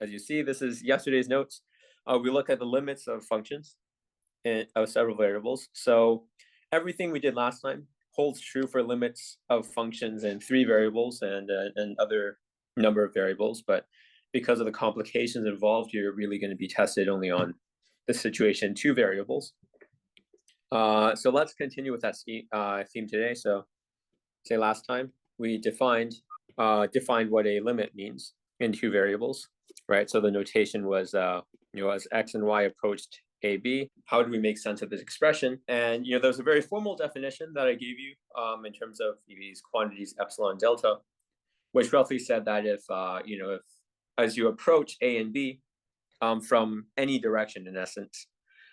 as you see, this is yesterday's notes. We look at the limits of functions of several variables. So everything we did last time holds true for limits of functions in 3 variables and other number of variables. But because of the complications involved, you're really going to be tested only on the situation 2 variables. So let's continue with that theme today. So say last time we defined what a limit means in 2 variables, right? So the notation was, as x and y approached AB, how do we make sense of this expression? And, there's a very formal definition that I gave you in terms of these quantities epsilon delta, which roughly said that if as you approach A and B from any direction, in essence,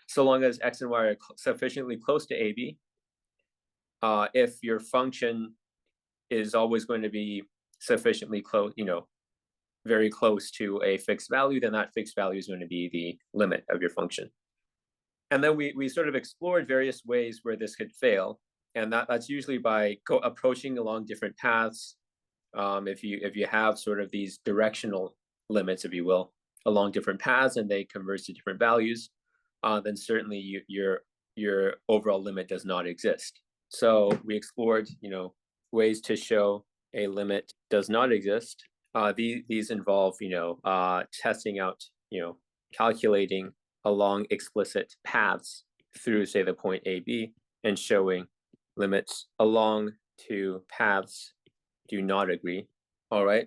so long as x and y are sufficiently close to AB, if your function is always going to be sufficiently close, very close to a fixed value, then that fixed value is going to be the limit of your function. And then we sort of explored various ways where this could fail, and that's usually by approaching along different paths. If you have sort of these directional limits, if you will, along different paths, and they converge to different values, then certainly your overall limit does not exist. So we explored, ways to show a limit does not exist. These involve, testing out, calculating along explicit paths through, say, the point AB, and showing limits along 2 paths do not agree. All right.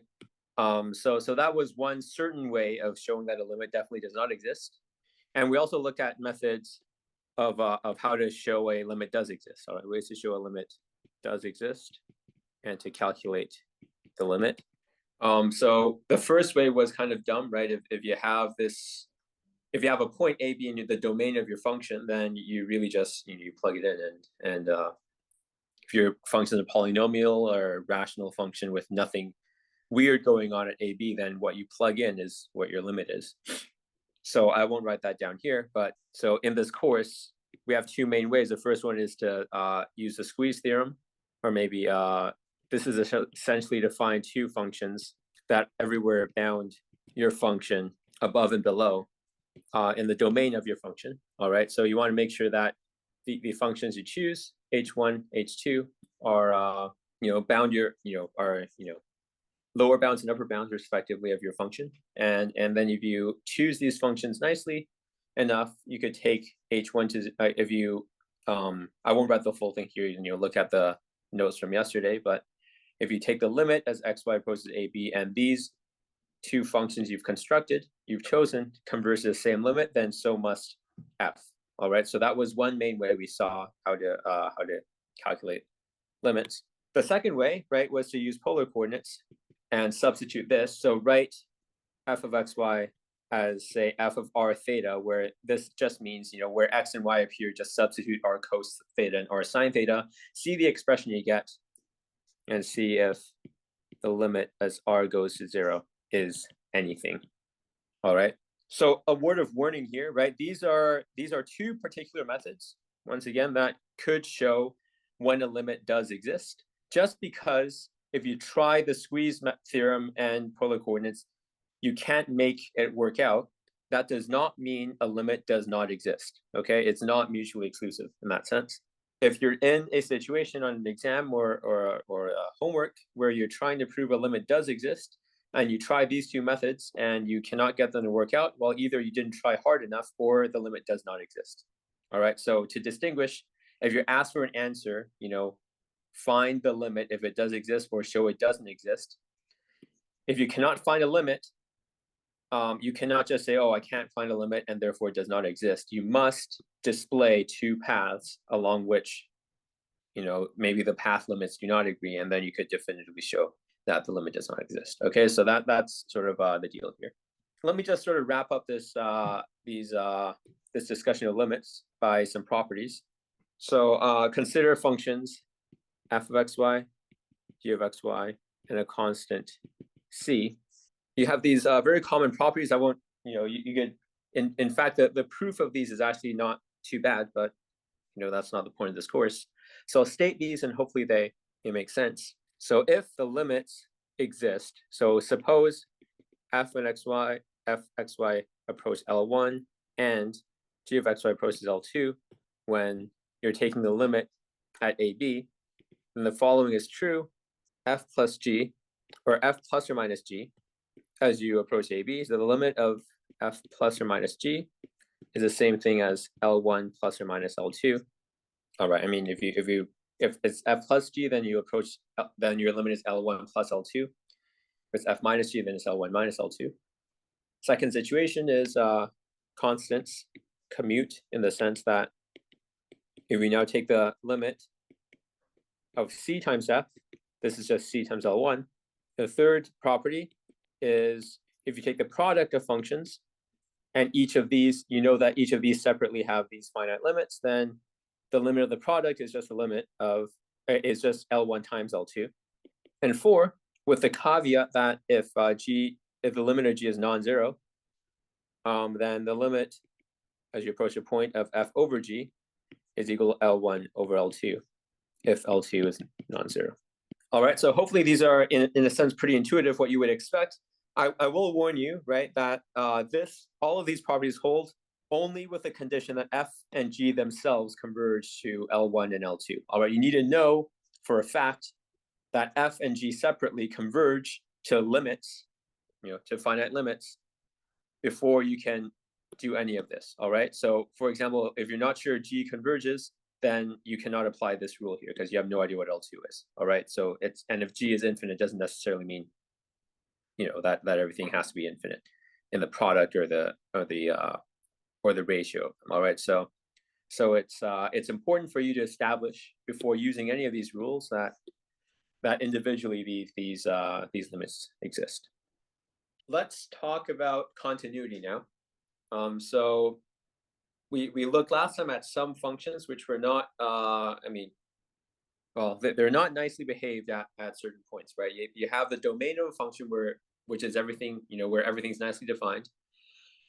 So that was one certain way of showing that a limit definitely does not exist. And we also looked at methods of how to show a limit does exist. All right, ways to show a limit does exist and to calculate the limit. So the first way was kind of dumb, right? If you have a point A, B in the domain of your function, then you really just you plug it in, and if your function is a polynomial or a rational function with nothing weird going on at A, B, then what you plug in is what your limit is. So I won't write that down here, but so in this course, we have 2 main ways. The first one is to use the squeeze theorem, or maybe this is essentially to find 2 functions that everywhere bound your function above and below in the domain of your function. All right, so you want to make sure that the functions you choose, h1, h2, are bound lower bounds and upper bounds respectively of your function. And then if you choose these functions nicely enough, you could take h1 to if you I won't write the full thing here, look at the notes from yesterday, but if you take the limit as xy approaches AB, and these 2 functions you've chosen converge to the same limit, then so must f. All right, so that was one main way we saw how to calculate limits. The second way, right, was to use polar coordinates and substitute this. So write f of xy as, say, f of r theta, where this just means, where x and y appear, just substitute r cos theta and r sine theta, see the expression you get, and see if the limit as r goes to 0 is anything. All right. So a word of warning here, right? These are 2 particular methods, once again, that could show when a limit does exist. Just because if you try the squeeze theorem and polar coordinates, you can't make it work out. That does not mean a limit does not exist. Okay, it's not mutually exclusive in that sense. If you're in a situation on an exam or homework where you're trying to prove a limit does exist, and you try these 2 methods and you cannot get them to work out, well, either you didn't try hard enough or the limit does not exist. All right, so to distinguish, if you're asked for an answer, find the limit if it does exist or show it doesn't exist. If you cannot find a limit, you cannot just say, oh, I can't find a limit and therefore it does not exist. You must display 2 paths along which, maybe the path limits do not agree, and then you could definitively show that the limit does not exist. Okay, so that's sort of the deal here. Let me just sort of wrap up this this discussion of limits by some properties. So consider functions f of xy, g of xy, and a constant c. You have these very common properties. I won't, you could, in fact, the proof of these is actually not too bad, but that's not the point of this course. So I'll state these and hopefully they make sense. So if the limits exist, so suppose f of xy f x y approach L1 and g of xy approaches L2 when you're taking the limit at AB, then the following is true: f plus g, or f plus or minus g, as you approach AB. So the limit of f plus or minus g is the same thing as L1 plus or minus L2. All right. I mean, if it's f plus g, then you approach, then your limit is L1 plus L2. If it's f minus g, then it's L1 minus L2. Second situation is constants commute, in the sense that if we now take the limit of c times f, this is just c times L1. The third property is if you take the product of functions, and each of these, you know that each of these separately have these finite limits, then the limit of the product is just the limit of, is just L1 times L2. And 4, with the caveat that if the limit of g is non-zero, then the limit as you approach a point of f over g is equal to L1 over L2 if L2 is non-zero. All right, so hopefully these are, in a sense, pretty intuitive, what you would expect. I will warn you, right, that all of these properties hold only with the condition that f and g themselves converge to L1 and L2. All right, you need to know for a fact that f and g separately converge to limits, to finite limits, before you can do any of this. All right, so for example, if you're not sure g converges, then you cannot apply this rule here because you have no idea what L2 is. All right, so and if g is infinite, doesn't necessarily mean that everything has to be infinite in the product or the ratio. All right, so it's important for you to establish before using any of these rules that individually these limits exist. Let's talk about continuity now. So we looked last time at some functions which were not, they're not nicely behaved at certain points, right? You have the domain of a function which is everything, where everything's nicely defined.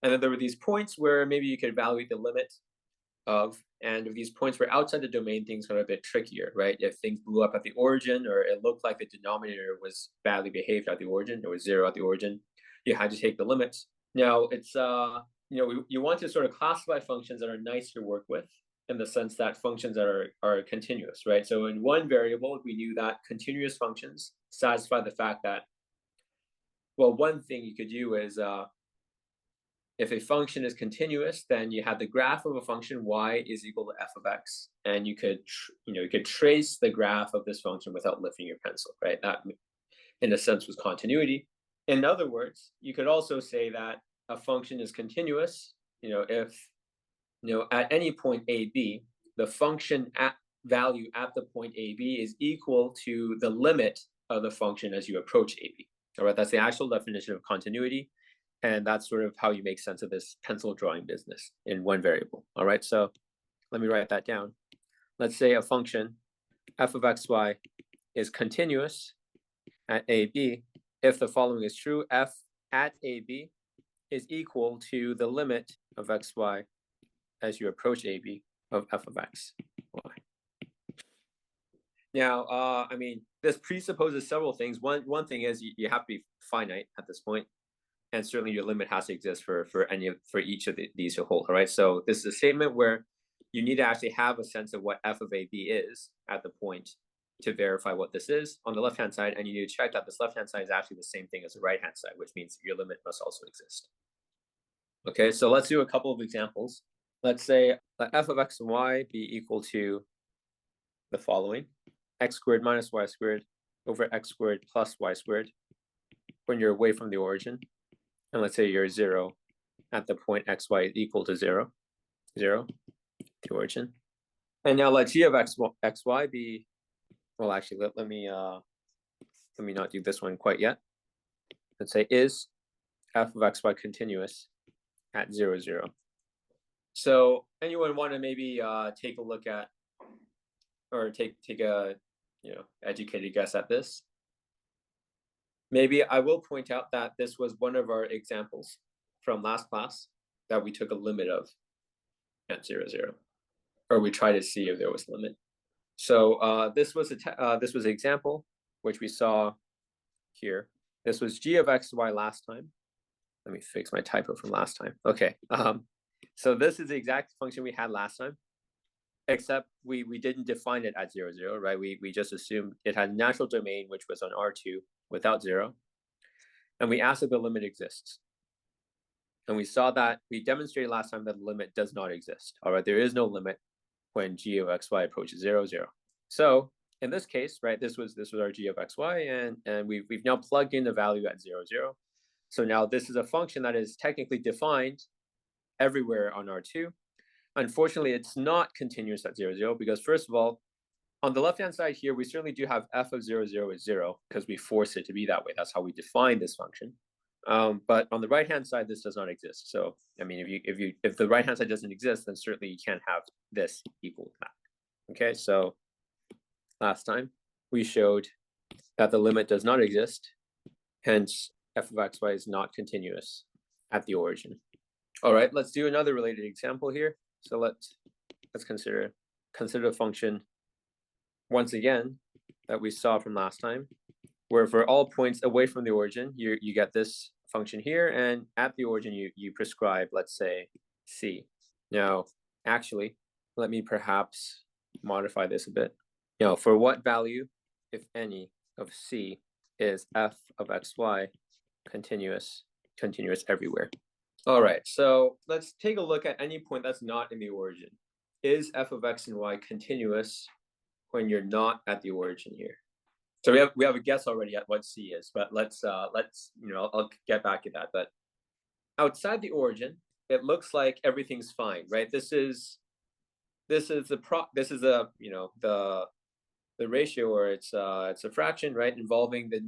And then there were these points where maybe you could evaluate the limit of, and if these points were outside the domain, things got a bit trickier, right? If things blew up at the origin, or it looked like the denominator was badly behaved at the origin, there was 0 at the origin, you had to take the limits. Now it's, you want to sort of classify functions that are nice to work with, in the sense that functions that are continuous, right? So in one variable, we knew that continuous functions satisfy the fact that, well, one thing you could do is, if a function is continuous, then you have the graph of a function y is equal to f of x, and you could trace the graph of this function without lifting your pencil, right? That, in a sense, was continuity. In other words, you could also say that a function is continuous, if at any point AB, the function value at the point AB is equal to the limit of the function as you approach AB. All right, that's the actual definition of continuity. And that's sort of how you make sense of this pencil drawing business in one variable. All right, so let me write that down. Let's say a function f of xy is continuous at AB if the following is true: f at AB is equal to the limit of xy as you approach AB of f of x, y. Now, this presupposes several things. One thing is you have to be finite at this point, and certainly your limit has to exist for each of these to hold. All right, so this is a statement where you need to actually have a sense of what f of AB is at the point to verify what this is on the left-hand side, and you need to check that this left-hand side is actually the same thing as the right-hand side, which means your limit must also exist. Okay, so let's do a couple of examples. Let's say f of x and y be equal to the following: x squared minus y squared over x squared plus y squared when you're away from the origin. And let's say you're 0 at the point xy is equal to 0, the origin. And now let g of xy be, well, actually, let me not do this one quite yet. Let's say is f of xy continuous at 0, 0. So anyone want to maybe take a look at, or take a educated guess at this? Maybe I will point out that this was one of our examples from last class that we took a limit of at 0, 0, or we tried to see if there was a limit. So this was an example which we saw here. This was g of xy last time, let me fix my typo from last time. Okay, so this is the exact function we had last time, except we didn't define it at 0, 0, right? We just assumed it had natural domain, which was on R2 without 0, and we asked if the limit exists. And we saw that, we demonstrated last time that the limit does not exist. All right, there is no limit when g of xy approaches 0, 0. So in this case, right, this was our g of xy, and we've now plugged in the value at 0, 0. So now this is a function that is technically defined everywhere on R2. Unfortunately, it's not continuous at 0, 0, because first of all, on the left-hand side here, we certainly do have f of 0, 0 is 0, because we force it to be that way. That's how we define this function. But on the right-hand side, this does not exist. So, I mean, if the right-hand side doesn't exist, then certainly you can't have this equal that. Okay, so last time we showed that the limit does not exist, hence f of xy is not continuous at the origin. All right, let's do another related example here. So let's consider a function once again that we saw from last time, where for all points away from the origin, you get this function here, and at the origin you prescribe, let's say, c. Now, actually, let me perhaps modify this a bit. Now, for what value, if any, of c is f of xy continuous everywhere? All right, so let's take a look at any point that's not in the origin. Is f of x and y continuous when you're not at the origin here? So we have a guess already at what c is, but let's I'll get back to that. But outside the origin, it looks like everything's fine, right? This is the ratio, or it's a fraction, right, involving the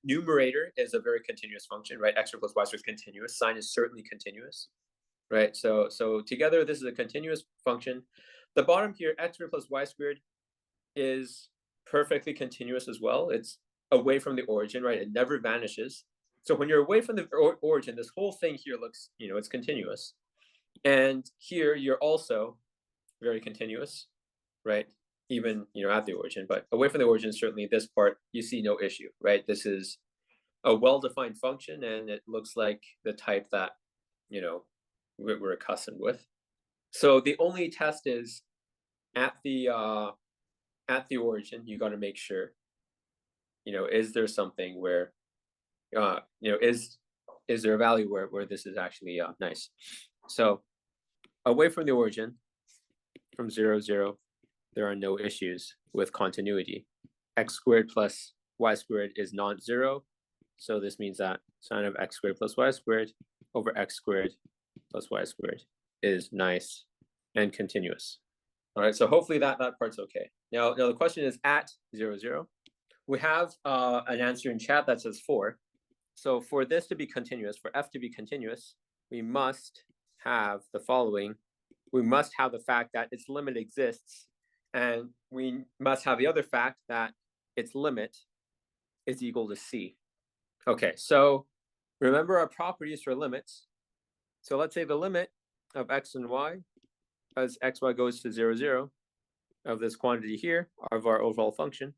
numerator is a very continuous function, right? X squared plus y squared is continuous. Sine is certainly continuous, right? So together, this is a continuous function. The bottom here, x squared plus y squared, is perfectly continuous as well. It's away from the origin, right? It never vanishes. So when you're away from the origin, this whole thing here looks, it's continuous. And here you're also very continuous, right? Even, at the origin, but away from the origin, certainly this part, you see no issue, right? This is a well-defined function, and it looks like the type that, we're accustomed with. So the only test is at the origin, you got to make sure, is there something where, is there a value where this is actually nice? So away from the origin, from 0, 0, there are no issues with continuity. X squared plus y squared is non-zero. So this means that sine of x squared plus y squared over x squared plus y squared is nice and continuous. All right, so hopefully that part's okay. Now the question is at 0, 0. We have an answer in chat that says 4. So for this to be continuous, for f to be continuous, we must have the following. We must have the fact that its limit exists, and we must have the other fact that its limit is equal to c. Okay, so remember our properties for limits. So let's say the limit of x and y as xy goes to 0, 0 of this quantity here, of our overall function,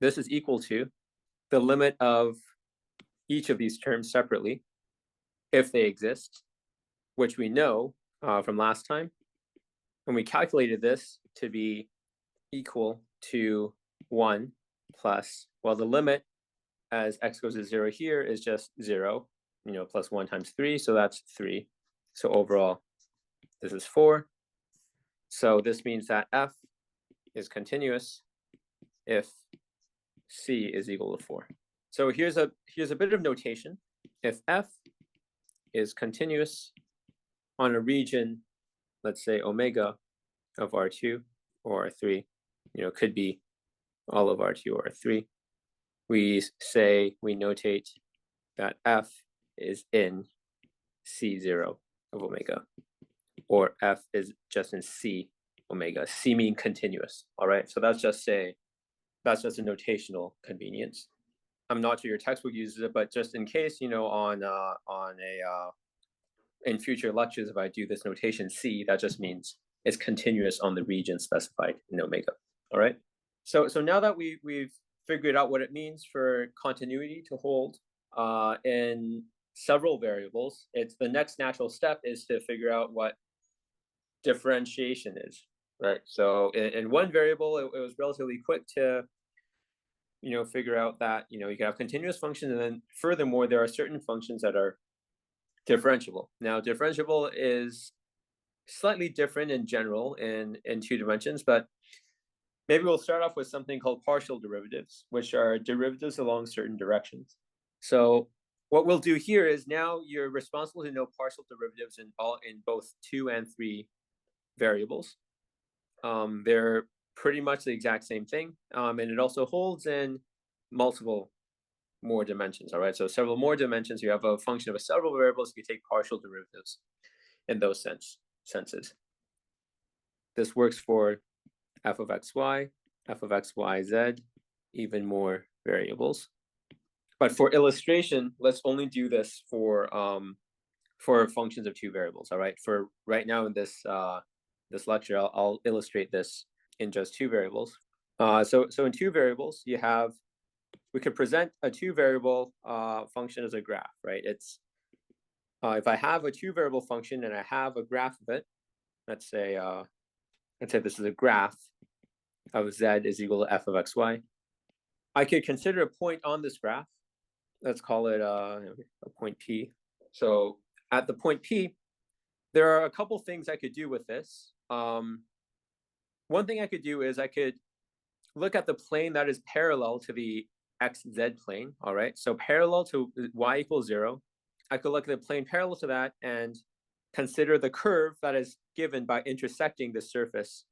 this is equal to the limit of each of these terms separately, if they exist, which we know from last time. And we calculated this to be equal to 1 plus, well, the limit as x goes to 0 here is just 0, plus 1 times 3, so that's 3. So overall, this is 4. So this means that f is continuous if c is equal to 4. So here's a bit of notation. If f is continuous on a region, let's say omega of R2 or R3, could be all of R2 or R3, we notate that f is in C0 of omega, or f is just in C omega, C meaning continuous. All right, so that's just a notational convenience. I'm not sure your textbook uses it, but just in case, in future lectures, if I do this notation C, that just means it's continuous on the region specified in omega. All right. So now that we've figured out what it means for continuity to hold in several variables, it's the next natural step is to figure out what differentiation is, right? So in one variable, it was relatively quick to figure out that you can have continuous functions, and then furthermore, there are certain functions that are differentiable. Now, differentiable is slightly different in general in two dimensions, but maybe we'll start off with something called partial derivatives, which are derivatives along certain directions. So what we'll do here is now you're responsible to know partial derivatives in both 2 and 3 variables. They're pretty much the exact same thing, and it also holds in multiple more dimensions. All right, so several more dimensions. You have a function of several variables. You can take partial derivatives in those senses. This works for f of xy, f of xyz, even more variables. But for illustration, let's only do this for functions of 2 variables. All right, for right now in this this lecture, I'll illustrate this in just 2 variables. So in 2 variables, we could present a 2 variable function as a graph, right? It's if I have a 2 variable function and I have a graph of it, let's say this is a graph of z is equal to f of xy. I could consider a point on this graph. Let's call it a point P. So at the point P, there are a couple things I could do with this. One thing I could do is I could look at the plane that is parallel to the xz plane. All right, so parallel to y equals 0. I could look at the plane parallel to that and consider the curve that is given by intersecting the surface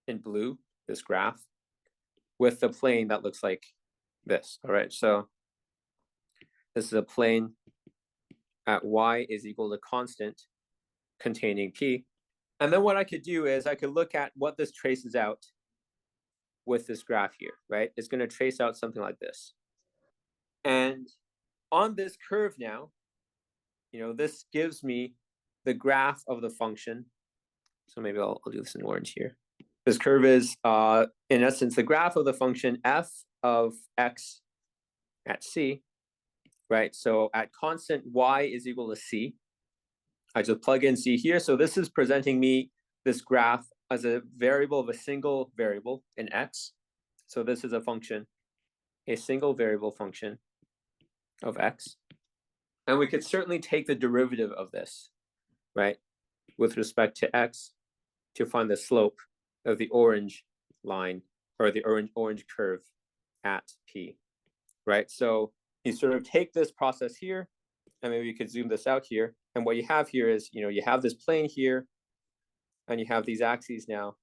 in blue, this graph, with the plane that looks like this. All right, so this is a plane at y is equal to constant containing P. And then what I could do is I could look at what this traces out with this graph here, right? It's going to trace out something like this. And on this curve now, this gives me the graph of the function. So maybe I'll do this in orange here. This curve is, in essence, the graph of the function f of x at c, right? So at constant y is equal to c, I just plug in c here. So this is presenting me this graph as a variable of a single variable in x. So this is a function, a single variable function of x. And we could certainly take the derivative of this, right, with respect to x to find the slope of the orange line or the orange curve at P, right? So you sort of take this process here, and maybe you could zoom this out here. And what you have here is, you have this plane here, and you have these axes now.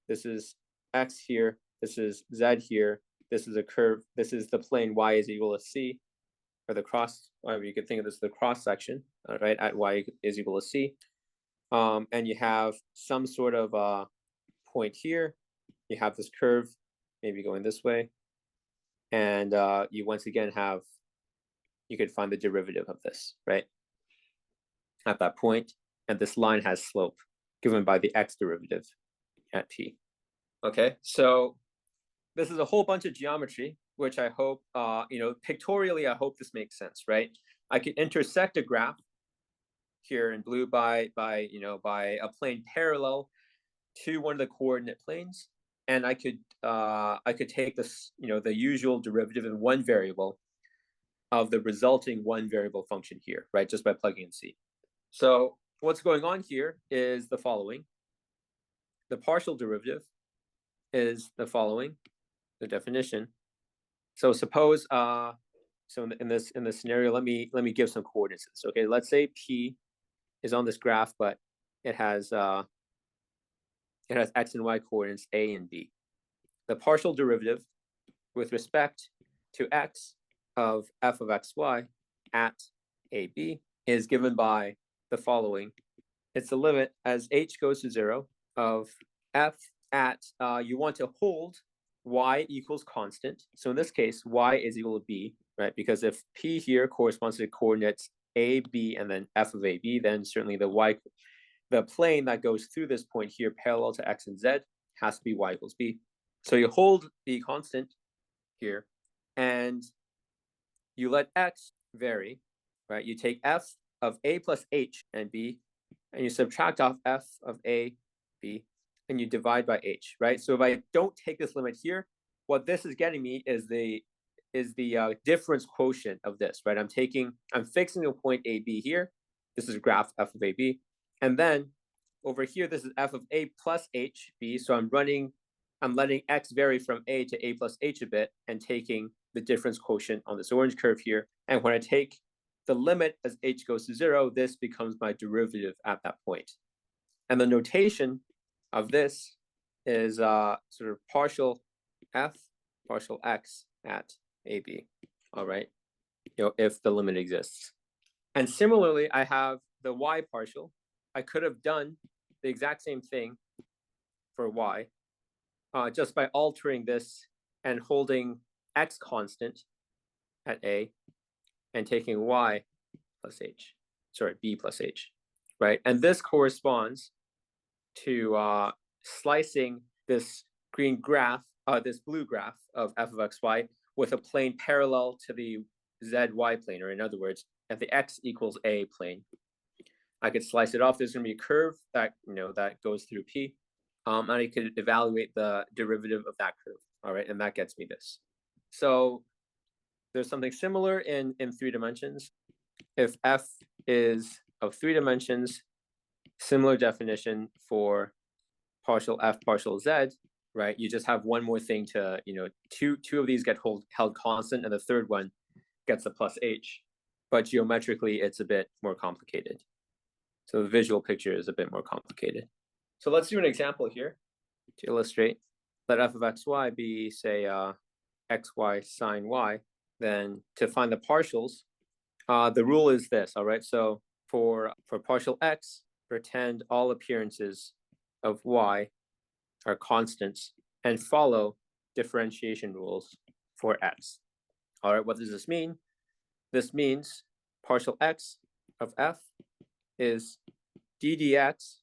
This is x here, this is z here, this is a curve, this is the plane y is equal to c, or the cross, or you could think of this as the cross section, right, at y is equal to c. And you have some sort of point here. You have this curve, maybe going this way. And you once again you could find the derivative of this, right, at that point. And this line has slope given by the x derivative at P. Okay, so this is a whole bunch of geometry, which I hope, pictorially, I hope this makes sense, right? I could intersect a graph here in blue by a plane parallel to one of the coordinate planes, and I could take this, the usual derivative in one variable of the resulting one variable function here, right, just by plugging in c. So what's going on here is the following. The partial derivative is the following, the definition. So suppose, so in this scenario, let me give some coordinates. Okay, let's say P is on this graph, but it has x and y coordinates a and b. The partial derivative with respect to x of f of xy at ab is given by the following. It's the limit as h goes to 0 of f at, you want to hold y equals constant. So in this case, y is equal to b, right? Because if p here corresponds to the coordinates a, b, and then f of ab, then certainly the plane that goes through this point here parallel to x and z has to be y equals b. So you hold the constant here, and you let x vary right? You take f of a plus h and b, and you subtract off f of a, b, and you divide by h, right? So if I don't take this limit here, what this is getting me is the difference quotient of this, right? I'm fixing a point a, b here. This is graph f of a, b. And then over here, this is f of a plus h, b. So I'm letting x vary from a to a plus h a bit and taking the difference quotient on this orange curve here. And when I take the limit as h goes to 0, this becomes my derivative at that point. And the notation of this is sort of partial f, partial x at ab, all right, if the limit exists. And similarly, I have the y partial. I could have done the exact same thing for y, just by altering this and holding x constant at a and taking y plus h, b plus h, right? And this corresponds to slicing this green graph, this blue graph of f of xy with a plane parallel to the zy plane, or in other words, at the x equals a plane. I could slice it off. There's going to be a curve that that goes through P, and I could evaluate the derivative of that curve. All right, and that gets me this. So there's something similar in 3 dimensions. If f is of 3 dimensions, similar definition for partial f partial z, right? You just have one more thing to, two of these get held constant, and the third one gets the plus h. But geometrically, it's a bit more complicated. So the visual picture is a bit more complicated. So let's do an example here to illustrate. Let f of xy be, say, xy sine y. Then to find the partials, the rule is this, all right? So for partial x, pretend all appearances of y are constants and follow differentiation rules for x. All right, what does this mean? This means partial x of f is d dx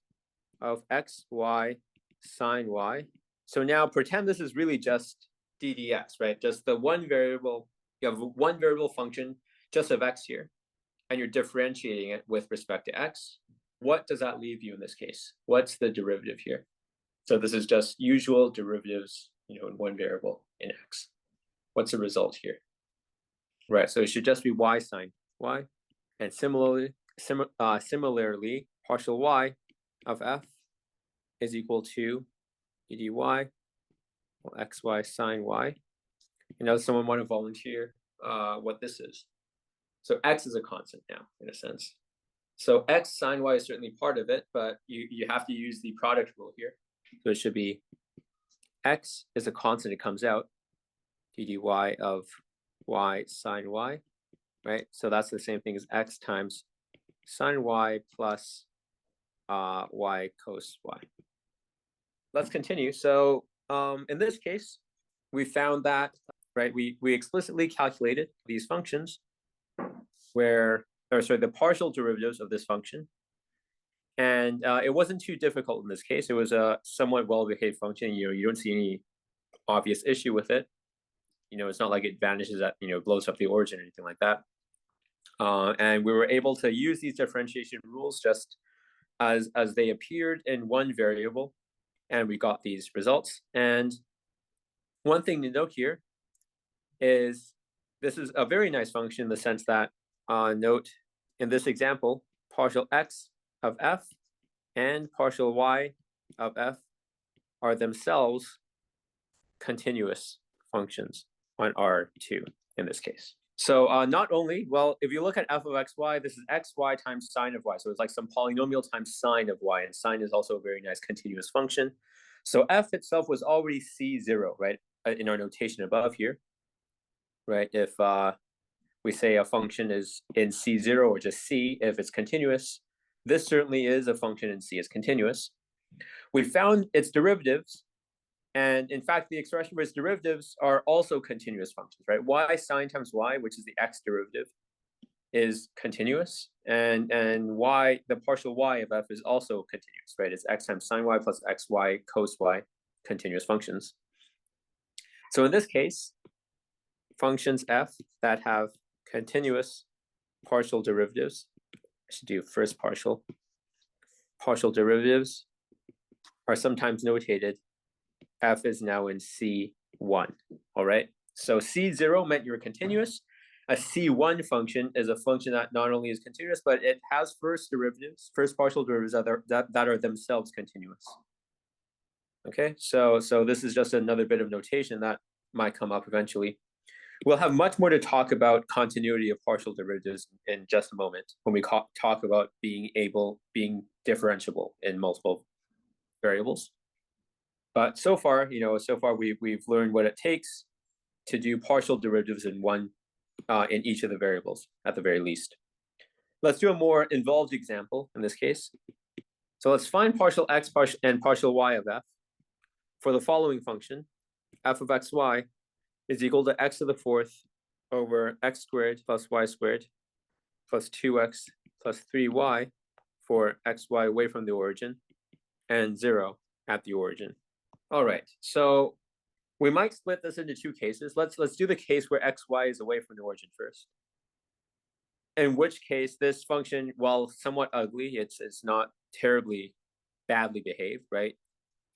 of xy sine y. So now pretend this is really just d dx, right? Just the one variable, you have one variable function just of x here, and you're differentiating it with respect to x. What does that leave you in this case? What's the derivative here? So this is just usual derivatives, in one variable in x. What's the result here? Right, so it should just be y sine y. And similarly, partial y of f is equal to d dy, well, xy sine y. And now someone want to volunteer what this is. So x is a constant now, in a sense. So x sine y is certainly part of it, but you have to use the product rule here. So it should be x is a constant, it comes out, d dy of y sine y, right? So that's the same thing as x times sine y plus y cos y. Let's continue. So in this case, we found that, right, we explicitly calculated these functions the partial derivatives of this function. And it wasn't too difficult in this case. It was a somewhat well-behaved function. You don't see any obvious issue with it. It's not like it vanishes at, blows up the origin or anything like that. And we were able to use these differentiation rules just as they appeared in one variable, and we got these results. And one thing to note here is this is a very nice function in the sense that, note in this example, partial x of f and partial y of f are themselves continuous functions on R2 in this case. So not only, well, if you look at f of xy, this is xy times sine of y. So it's like some polynomial times sine of y, and sine is also a very nice continuous function. So f itself was already C0, right, in our notation above here, right? If we say a function is in C0 or just C, if it's continuous, this certainly is a function in C, it's continuous. We found its derivatives, and in fact, the expression for its derivatives are also continuous functions, right? Y sine times y, which is the x derivative, is continuous, and y, the partial y of f is also continuous, right? It's x times sine y plus xy cos y, continuous functions. So in this case, functions f that have continuous partial derivatives. I should do first partial. Partial derivatives are sometimes notated. F is now in C1, all right? So C0 meant you're continuous. A C1 function is a function that not only is continuous, but it has first partial derivatives that are themselves continuous. Okay, so this is just another bit of notation that might come up eventually. We'll have much more to talk about continuity of partial derivatives in just a moment when we talk about being differentiable in multiple variables. But so far, we've learned what it takes to do partial derivatives in each of the variables at the very least. Let's do a more involved example in this case. So let's find partial x and partial y of f for the following function. F of xy is equal to x to the fourth over x squared plus y squared plus 2x plus 3y for xy away from the origin and 0 at the origin. All right, so we might split this into two cases. Let's do the case where xy is away from the origin first. In which case this function, while somewhat ugly, it's not terribly badly behaved, right?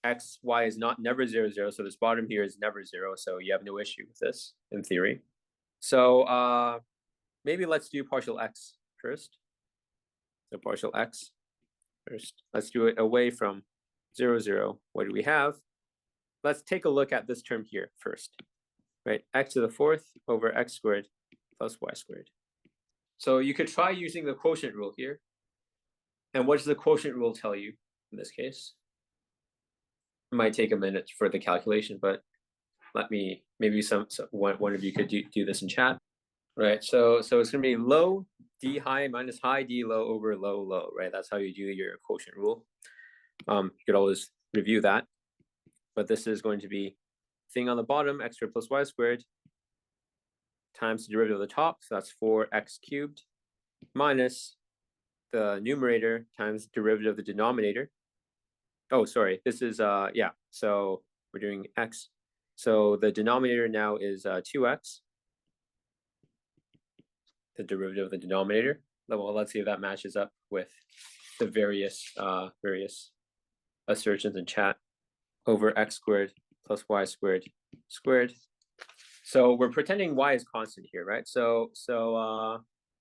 Xy is never 0, 0, so this bottom here is never 0, so you have no issue with this in theory. So maybe let's do partial x first. So partial x first. Let's do it away from 0, 0. What do we have? Let's take a look at this term here first, right? X to the fourth over x squared plus y squared. So you could try using the quotient rule here. And what does the quotient rule tell you in this case? It might take a minute for the calculation, but maybe one of you could do this in chat. Right, so it's gonna be low d high minus high d low over low low, right? That's how you do your quotient rule. You could always review that, but this is going to be thing on the bottom, x squared plus y squared times the derivative of the top, so that's 4x cubed minus the numerator times derivative of the denominator. Oh, sorry, this is so we're doing x. So the denominator now is 2x. The derivative of the denominator. Well, let's see if that matches up with the various assertions in chat. Over x squared plus y squared squared. So we're pretending y is constant here, right? So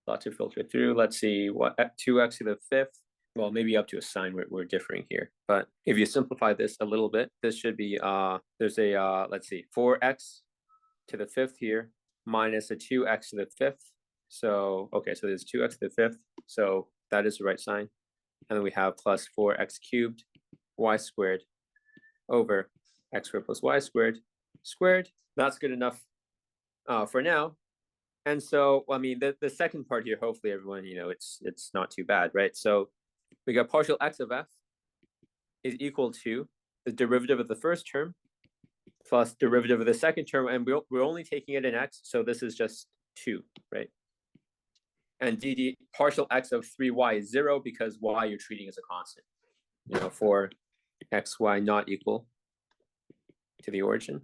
lot to filter through. Let's see, what 2x to the fifth. Well, maybe up to a sign we're differing here. But if you simplify this a little bit, this should be there's a let's see, 4x to the fifth here minus a 2x to the fifth. So okay, so there's 2x to the fifth. So that is the right sign. And then we have plus 4x cubed y squared over x squared plus y squared squared. That's good enough for now. And so, I mean, the second part here, hopefully everyone, it's not too bad, right? So we got partial x of f is equal to the derivative of the first term plus derivative of the second term, and we're only taking it in x, so this is just 2, right? And dd partial x of 3y is 0 because y you're treating as a constant, for xy not equal to the origin.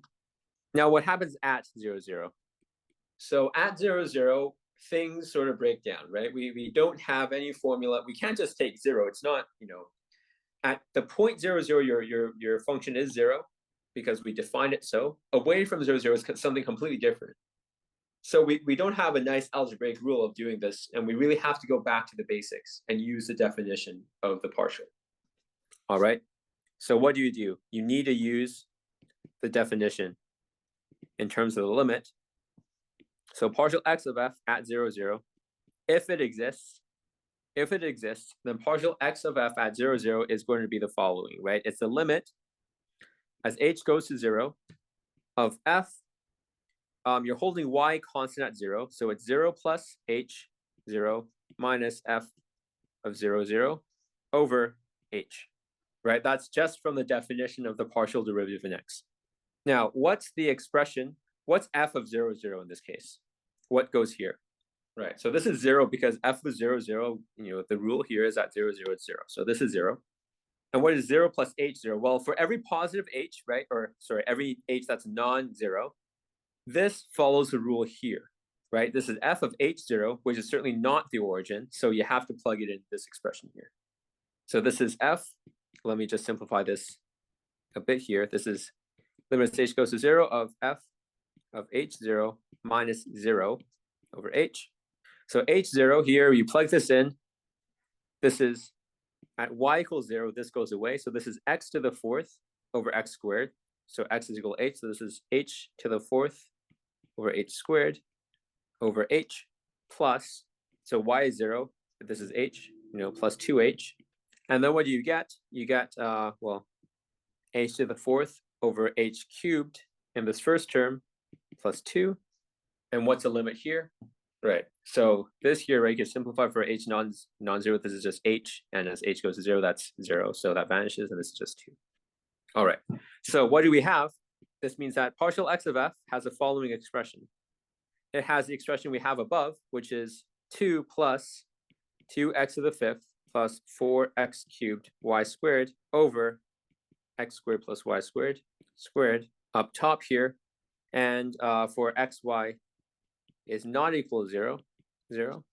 Now, what happens at 0, 0? So at 0, 0, things sort of break down, right? We don't have any formula. We can't just take 0. It's not, at the point 0, 0, your function is 0 because we define it so. Away from 0, 0 is something completely different. So we don't have a nice algebraic rule of doing this, and we really have to go back to the basics and use the definition of the partial. All right. So what do? You need to use the definition in terms of the limit. So partial x of f at 0, 0, if it exists, then partial x of f at 0, 0 is going to be the following, right? It's the limit as h goes to 0 of f. You're holding y constant at 0, so it's 0 plus h 0 minus f of 0, 0 over h, right? That's just from the definition of the partial derivative in x. Now, what's the expression? What's f of 0, 0 in this case? What goes here? Right, so this is 0 because f of 0, 0, the rule here is at 0, 0, it's 0. So this is 0. And what is 0 plus h 0? Well, for every positive h, right, or sorry, every h that's non-0, this follows the rule here. right? This is f of h0, which is certainly not the origin, so you have to plug it in this expression here. So this is f, let me just simplify this a bit here. This is limit as h goes to 0 of f of h0 minus 0 over h. So h0 here, you plug this in. This is at y equals 0, this goes away. So this is x to the 4th over x squared. So x is equal to h. So this is h to the 4th over h squared over h plus, so y is 0, but this is h, plus 2h. And then what do you get? You get, well, h to the 4th over h cubed in this first term plus 2. And what's the limit here? Right. So this here, right, you can simplify for h non-zero. This is just h, and as h goes to 0, that's 0. So that vanishes, and this is just 2. All right. So what do we have? This means that partial x of f has the following expression. It has the expression we have above, which is 2 plus 2x to the 5th plus 4x cubed y squared over x squared plus y squared up top here. And for xy is not equal to 0.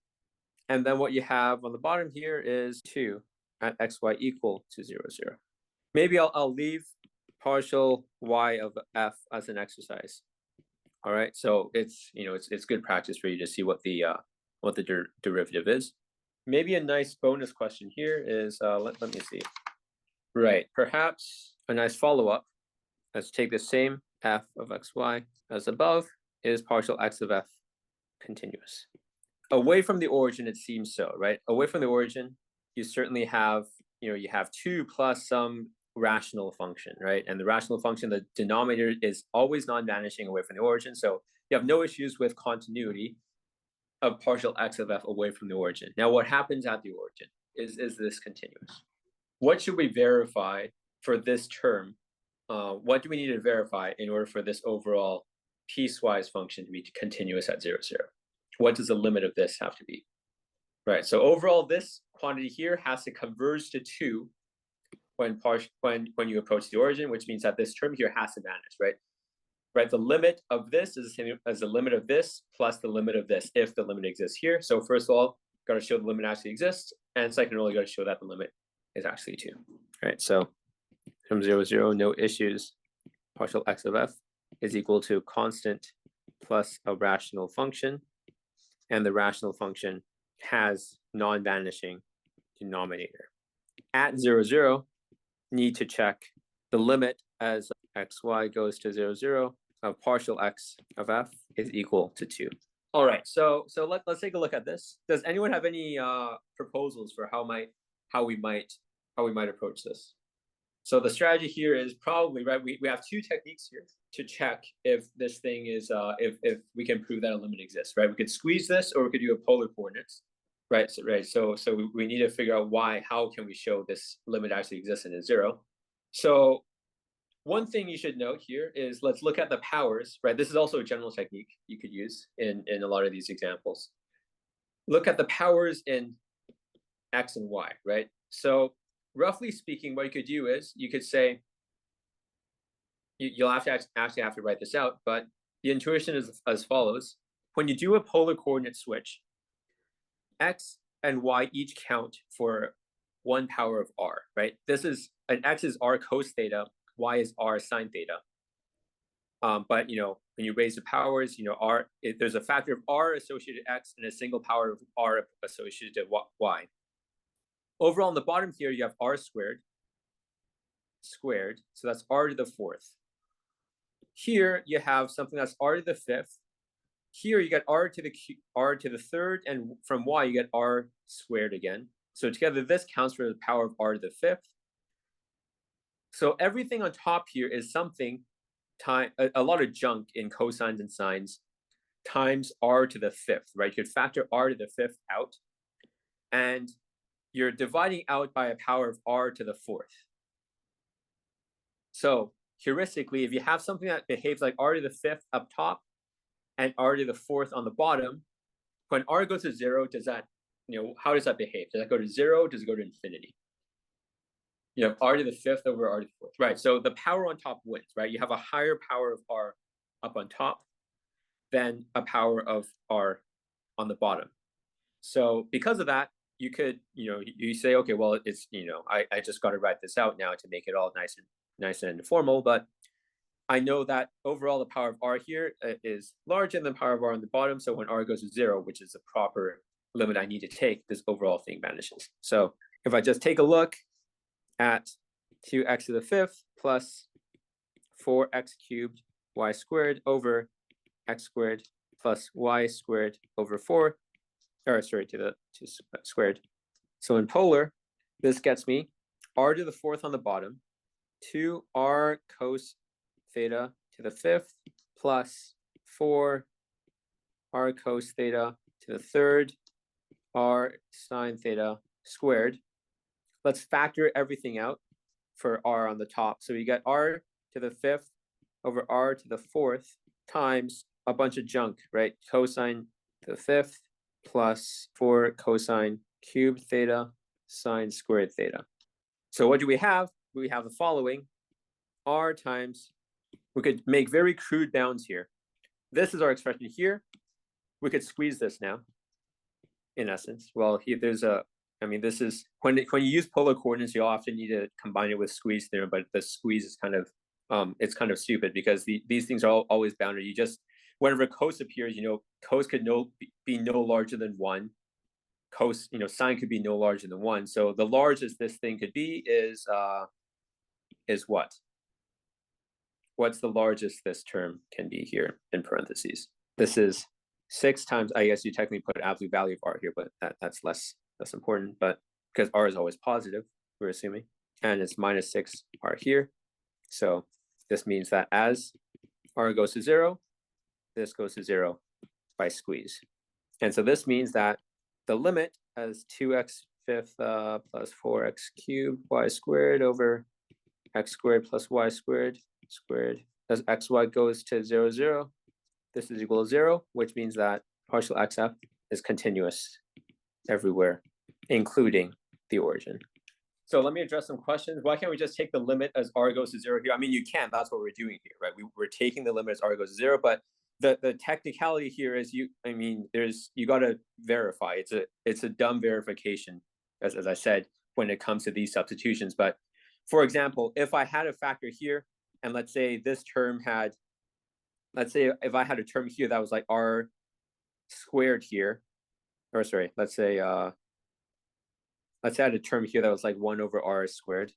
And then what you have on the bottom here is 2 at xy equal to 0, 0. Maybe I'll leave partial y of f as an exercise. All right, so it's good practice for you to see what the derivative is. Maybe a nice bonus question here is let me see. Right, perhaps a nice follow-up. Let's take the same f of xy as above is partial x of f continuous. Away from the origin, it seems so, right? Away from the origin, you certainly have, you have 2 plus some rational function, right? And the rational function, the denominator is always non-vanishing away from the origin. So you have no issues with continuity of partial x of f away from the origin. Now, what happens at the origin? Is this continuous? What should we verify for this term? What do we need to verify in order for this overall piecewise function to be continuous at 0, 0? What does the limit of this have to be? Right, so overall, this quantity here has to converge to 2 when you approach the origin, which means that this term here has to vanish, right? Right, the limit of this is the same as the limit of this plus the limit of this, if the limit exists here. So first of all, got to show the limit actually exists, and secondarily, got to show that the limit is actually 2. Right, so from 0, 0, no issues. Partial x of f is equal to constant plus a rational function, and the rational function has non-vanishing denominator. At 0, 0, need to check the limit as xy goes to 0, 0 of partial x of f is equal to 2. All right, so let's take a look at this. Does anyone have any proposals for how we might approach this? So the strategy here is probably, right, we have 2 techniques here to check if this thing is if we can prove that a limit exists, right? We could squeeze this, or we could do a polar coordinates. Right, so we need to figure out how can we show this limit actually exists and is 0. So one thing you should note here is let's look at the powers, right? This is also a general technique you could use in a lot of these examples. Look at the powers in x and y, right? So roughly speaking, what you could do is you could say, you'll have to actually have to write this out, but the intuition is as follows. When you do a polar coordinate switch, x and y each count for 1 power of r, right? This is, an x is r cos theta, y is r sine theta. But when you raise the powers, there's a factor of r associated to x and a single power of r associated to y. Overall, on the bottom here, you have r squared, so that's r to the 4th. Here you have something that's r to the 5th. Here you get r to the 3rd, and from y you get r squared again. So together this counts for the power of r to the 5th. So everything on top here is something time a lot of junk in cosines and sines times r to the 5th, right? You could factor r to the 5th out, and you're dividing out by a power of r to the 4th. So heuristically, if you have something that behaves like r to the 5th up top and r to the 4th on the bottom, when r goes to 0, does that, how does that behave? Does that go to 0? Does it go to infinity? You have r to the 5th over r to the 4th, right? So the power on top wins, right? You have a higher power of r up on top. than a power of r on the bottom. So because of that, you could, you say, okay, well, it's, I just got to write this out now to make it all nice and formal, but I know that overall the power of r here is larger than the power of r on the bottom. So when r goes to 0, which is the proper limit I need to take, this overall thing vanishes. So if I just take a look at 2x to the fifth plus 4x cubed y squared over x squared plus y squared over 4, or sorry, to the squared. So in polar, this gets me r to the fourth on the bottom, 2r cos theta to the fifth plus 4 r cos theta to the third r sine theta squared. Let's factor everything out for r on the top. So we get r to the fifth over r to the fourth times a bunch of junk, right? Cosine to the fifth plus 4 cosine cubed theta sine squared theta. So what do we have? We have the following: r times, we could make very crude bounds here. This is our expression here. We could squeeze this now, in essence. Well, here there's this is, when you use polar coordinates, you often need to combine it with squeeze theorem, but the squeeze is kind of, it's kind of stupid because these things are always bounded. You just, whenever cos appears, cos could be no larger than 1. Cos, sine could be no larger than 1. So the largest this thing could be is what? What's the largest this term can be here in parentheses? This is 6 times, I guess you technically put absolute value of r here, but that's less important, but because r is always positive, we're assuming, and it's minus 6 r here. So this means that as r goes to 0, this goes to 0 by squeeze. And so this means that the limit as 2x fifth plus 4x cubed y squared over x squared plus y squared as xy goes to 0, 0, this is equal to 0, which means that partial xf is continuous everywhere, including the origin. So let me address some questions. Why can't we just take the limit as r goes to 0 here? I mean, you can, that's what we're doing here, right? We're taking the limit as r goes to 0, but the technicality here is you got to verify. It's a dumb verification, as I said, when it comes to these substitutions. But for example, if I had a factor here, and let's say this term had, let's say if I had a term here that was like r squared here, or sorry, let's say I had a term here that was like 1 over r squared.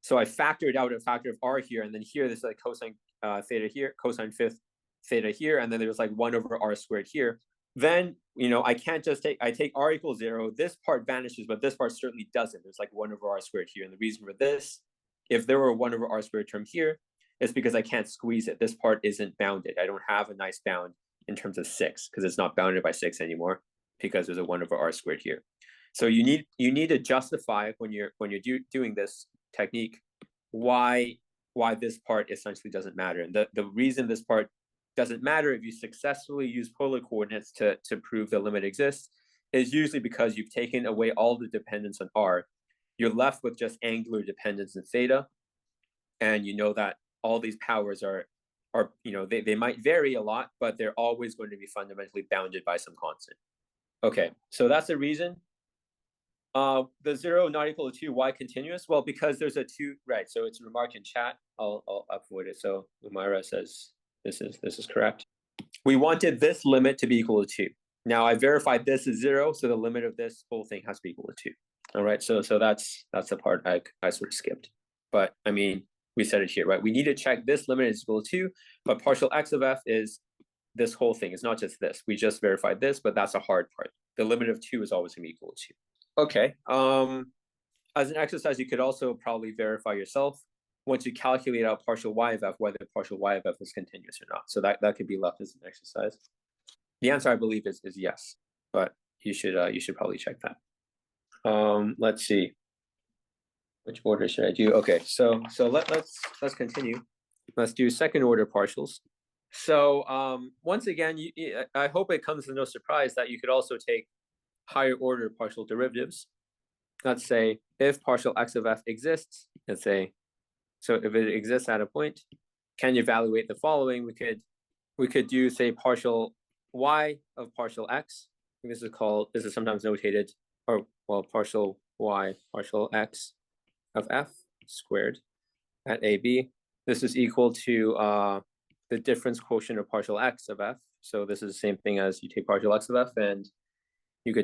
So I factored out a factor of r here, and then here there's like cosine theta here, cosine fifth theta here, and then there's like 1 over r squared here. Then, I can't just I take r equals 0, this part vanishes, but this part certainly doesn't. There's like 1 over r squared here. And the reason for this, if there were a 1 over r squared term here, it's because I can't squeeze it. This part isn't bounded. I don't have a nice bound in terms of 6, because it's not bounded by 6 anymore, because there's a 1 over r squared here. So you need to justify when you're doing this technique why this part essentially doesn't matter. And the reason this part doesn't matter if you successfully use polar coordinates to prove the limit exists is usually because you've taken away all the dependence on r. You're left with just angular dependence in theta, and you know that all these powers are they might vary a lot, but they're always going to be fundamentally bounded by some constant. Okay, so that's the reason. The 0 not equal to 2, why continuous? Well, because there's a 2, right? So it's remarked in chat. I'll upvote it. So Umaira says this is correct. We wanted this limit to be equal to 2. Now I verified this is 0, so the limit of this whole thing has to be equal to 2. All right, so that's the part I sort of skipped. But I mean, we said it here, right? We need to check this limit is equal to 2, but partial x of f is this whole thing. It's not just this. We just verified this, but that's a hard part. The limit of 2 is always going to be equal to 2. Okay. As an exercise, you could also probably verify yourself once you calculate out partial y of f, whether partial y of f is continuous or not. So that could be left as an exercise. The answer, I believe, is yes, but you should probably check that. Let's see. Which order should I do? Okay, so let's continue. Let's do second order partials. So once again, I hope it comes as no surprise that you could also take higher order partial derivatives. Let's say if partial x of f exists, so if it exists at a point, can you evaluate the following? We could we could do, say, partial y of partial x. This is sometimes notated, or well, partial y, partial x of f squared at AB. This is equal to the difference quotient of partial x of f. So this is the same thing as you take partial x of f, and you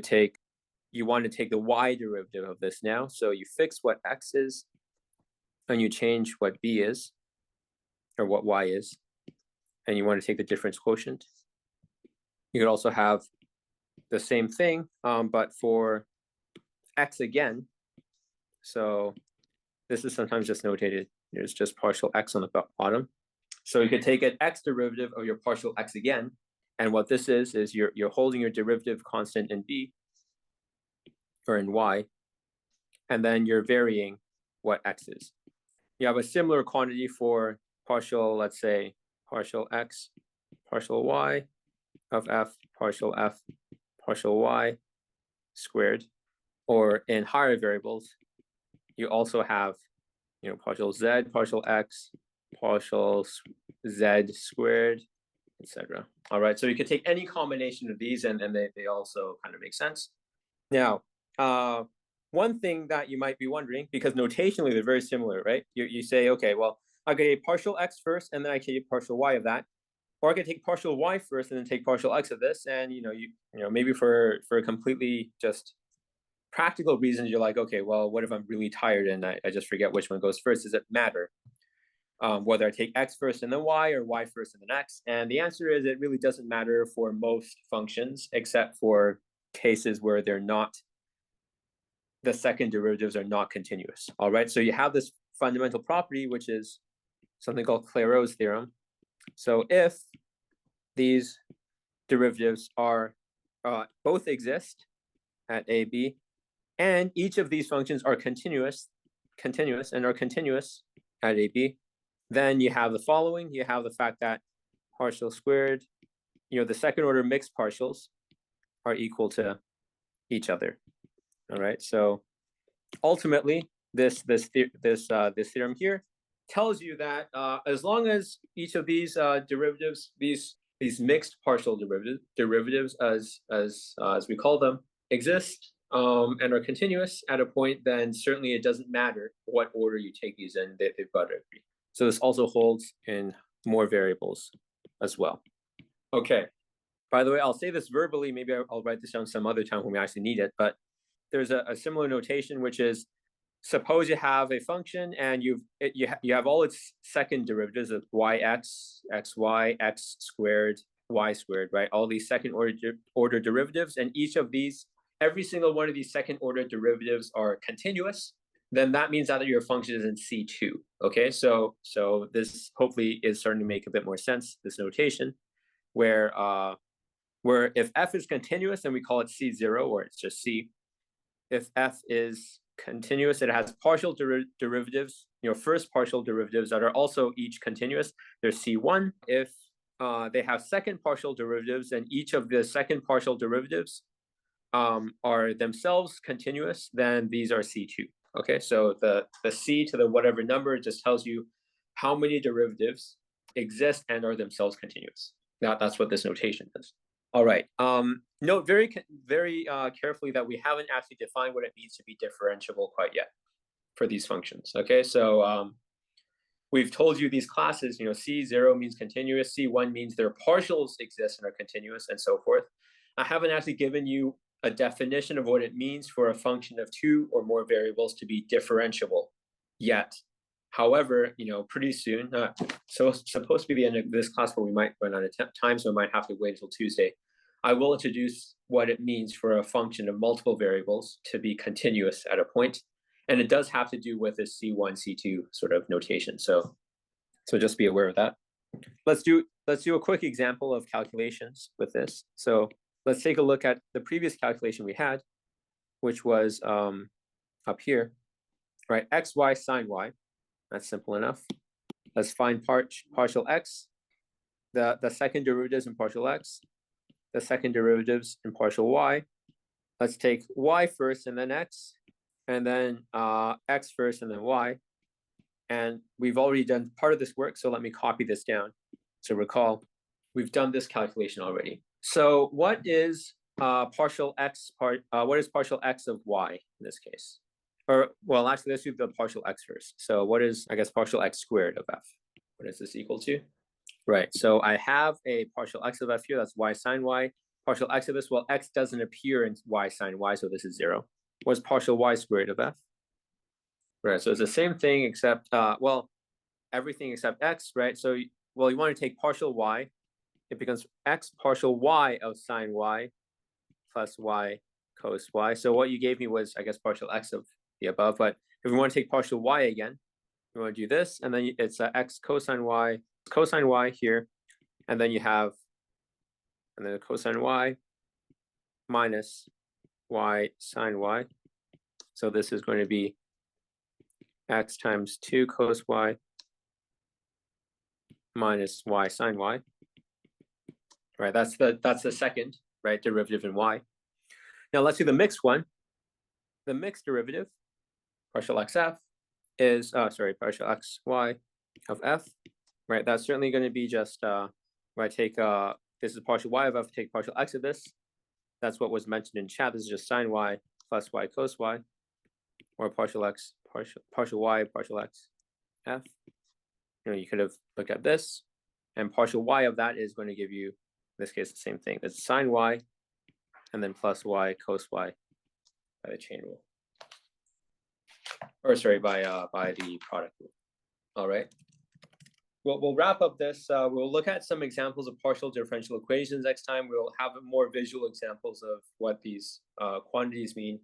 want to take the y derivative of this now. So you fix what x is, and you change what b is, or what y is, and you want to take the difference quotient. You could also have the same thing, but for x again. So this is sometimes just notated. There's just partial x on the bottom. So you could take an x derivative of your partial x again. And what this is you're holding your derivative constant in b, or in y, and then you're varying what x is. You have a similar quantity for partial, let's say, partial x, partial y of f, partial y squared. Or in higher variables, you also have, partial z, partial x, partial z squared, etc. All right, so you could take any combination of these, and they also kind of make sense. Now, one thing that you might be wondering, because notationally they're very similar, right? You say, okay, well, I could take partial x first, and then I could take partial y of that, or I could take partial y first and then take partial x of this, and maybe for completely just practical reasons, you're like, okay, well, what if I'm really tired and I just forget which one goes first? Does it matter whether I take x first and then y, or y first and then x? And the answer is it really doesn't matter for most functions, except for cases where the second derivatives are not continuous. All right, so you have this fundamental property, which is something called Clairaut's theorem. So if these derivatives are both exist at a, b, and each of these functions are continuous and are continuous at a, b, then you have the following. You have the fact that partial squared, the second order mixed partials are equal to each other. All right, so ultimately this theorem here tells you that as long as each of these derivatives, these mixed partial derivatives as we call them, exist and are continuous at a point, then certainly it doesn't matter what order you take these in, they've got to agree. So this also holds in more variables as well. Okay, by the way, I'll say this verbally, maybe I'll write this down some other time when we actually need it, but there's a similar notation, which is, suppose you have a function and you have all its second derivatives of yx, xy, x squared, y squared, right? All these second order derivatives, and every single one of these second order derivatives are continuous. Then that means that your function is in C2. Okay, so this hopefully is starting to make a bit more sense, this notation, where if f is continuous, then we call it C0, or it's just C. If f is continuous, it has partial derivatives, first partial derivatives that are also each continuous. There's C1. If they have second partial derivatives, and each of the second partial derivatives are themselves continuous, then these are C2. Okay, so the C to the whatever number just tells you how many derivatives exist and are themselves continuous. That's what this notation is. All right. Note very carefully that we haven't actually defined what it means to be differentiable quite yet for these functions. Okay, so we've told you these classes, C0 means continuous, C1 means their partials exist and are continuous, and so forth. I haven't actually given you a definition of what it means for a function of two or more variables to be differentiable yet. However, pretty soon, so it's supposed to be the end of this class, but we might run out of time, so I might have to wait until Tuesday. I will introduce what it means for a function of multiple variables to be continuous at a point. And it does have to do with this C1, C2 sort of notation. So just be aware of that. Let's do a quick example of calculations with this. So let's take a look at the previous calculation we had, which was up here, right? X, Y, sine Y. That's simple enough. Let's find partial x, the second derivatives in partial x, the second derivatives in partial y. Let's take y first and then x, and then x first and then y. And we've already done part of this work, so let me copy this down to recall. we've done this calculation already. So what is partial x what is partial x of y in this case? Or well, actually, let's do the partial x first. So what is, I guess, partial x squared of f? What is this equal to? Right. So I have a partial x of f here. That's y sine y. Partial x of this, well, x doesn't appear in y sine y, so this is 0. What's partial y squared of f? Right. So it's the same thing except well, everything except x, right? So well, you want to take partial y. It becomes x partial y of sine y plus y cos y. So what you gave me was, I guess, partial x of the above. But if we want to take partial y again, we want to do this, and then it's x cosine y here, and then you have, and then cosine y minus y sine y. So this is going to be x times 2 cos y minus y sine y. Right, that's the second, right, derivative in y. Now let's do the mixed one. The mixed derivative, partial xf, is partial xy of f. Right, that's certainly going to be just right. Take this is partial y of f. Take partial x of this. That's what was mentioned in chat. This is just sine y plus y cos y, or partial x partial y partial x f. You could have looked at this, and partial y of that is going to give you, in this case, the same thing. That's sine y, and then plus y cos y by the chain rule, or sorry, by the product rule. All right. We'll wrap up this. We'll look at some examples of partial differential equations next time. We'll have more visual examples of what these quantities mean.